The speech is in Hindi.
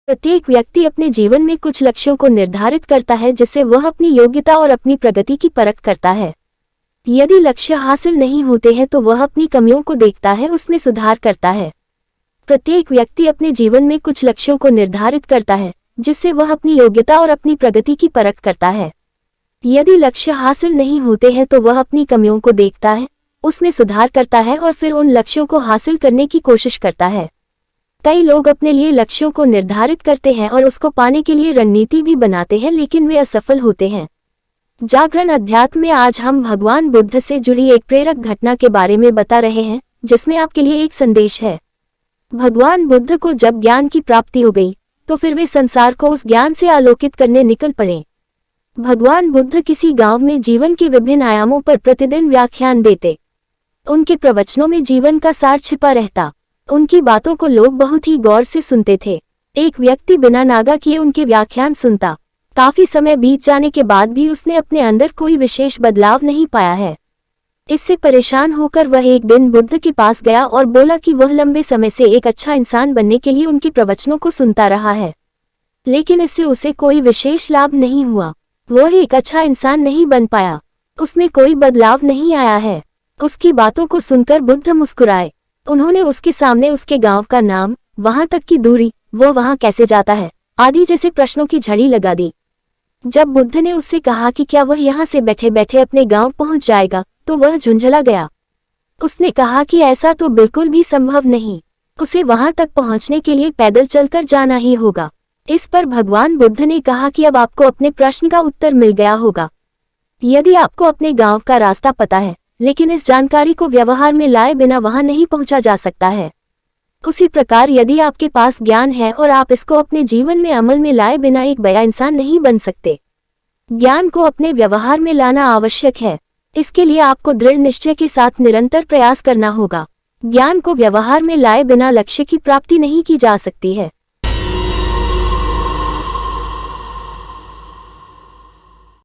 प्रत्येक व्यक्ति अपने जीवन में कुछ लक्ष्यों को निर्धारित करता है जिससे वह अपनी योग्यता और अपनी प्रगति की परख करता है। यदि लक्ष्य हासिल नहीं होते हैं तो वह अपनी कमियों को देखता है, उसमें सुधार करता है। प्रत्येक व्यक्ति अपने जीवन में कुछ लक्ष्यों को निर्धारित करता है जिससे वह अपनी योग्यता और अपनी प्रगति की परख करता है। यदि लक्ष्य हासिल नहीं होते हैं तो वह अपनी कमियों को देखता है, उसमें सुधार करता है और फिर उन लक्ष्यों को हासिल करने की कोशिश करता है। कई लोग अपने लिए लक्ष्यों को निर्धारित करते हैं और उसको पाने के लिए रणनीति भी बनाते हैं, लेकिन वे असफल होते हैं। जागरण अध्यात्म में आज हम भगवान बुद्ध से जुड़ी एक प्रेरक घटना के बारे में बता रहे हैं, जिसमें आपके लिए एक संदेश है। भगवान बुद्ध को जब ज्ञान की प्राप्ति हो गई तो फिर वे संसार को उस ज्ञान से आलोकित करने निकल पड़े। भगवान बुद्ध किसी गांव में जीवन के विभिन्न आयामों पर प्रतिदिन व्याख्यान देते। उनके प्रवचनों में जीवन का सार छिपा रहता। उनकी बातों को लोग बहुत ही गौर से सुनते थे। एक व्यक्ति बिना नागा किए उनके व्याख्यान सुनता। काफी समय बीत जाने के बाद भी उसने अपने अंदर कोई विशेष बदलाव नहीं पाया है। इससे परेशान होकर वह एक दिन बुद्ध के पास गया और बोला कि वह लंबे समय से एक अच्छा इंसान बनने के लिए उनके प्रवचनों को सुनता रहा है, लेकिन इससे उसे कोई विशेष लाभ नहीं हुआ। वह एक अच्छा इंसान नहीं बन पाया, उसमें कोई बदलाव नहीं आया है। उसकी बातों को सुनकर बुद्ध मुस्कुराए। उन्होंने उसके सामने उसके गांव का नाम, वहां तक की दूरी, वो वहां कैसे जाता है आदि जैसे प्रश्नों की झड़ी लगा दी। जब बुद्ध ने उससे कहा कि क्या वह यहाँ से बैठे बैठे अपने गांव पहुंच जाएगा, तो वह झुंझला गया। उसने कहा कि ऐसा तो बिल्कुल भी संभव नहीं, उसे वहां तक पहुंचने के लिए पैदल चलकर जाना ही होगा। इस पर भगवान बुद्ध ने कहा कि अब आपको अपने प्रश्न का उत्तर मिल गया होगा। यदि आपको अपने गांव का रास्ता पता है, लेकिन इस जानकारी को व्यवहार में लाए बिना वहां नहीं पहुंचा जा सकता है, उसी प्रकार यदि आपके पास ज्ञान है और आप इसको अपने जीवन में अमल में लाए बिना एक बड़ा इंसान नहीं बन सकते। ज्ञान को अपने व्यवहार में लाना आवश्यक है। इसके लिए आपको दृढ़ निश्चय के साथ निरंतर प्रयास करना होगा। ज्ञान को व्यवहार में लाए बिना लक्ष्य की प्राप्ति नहीं की जा सकती है।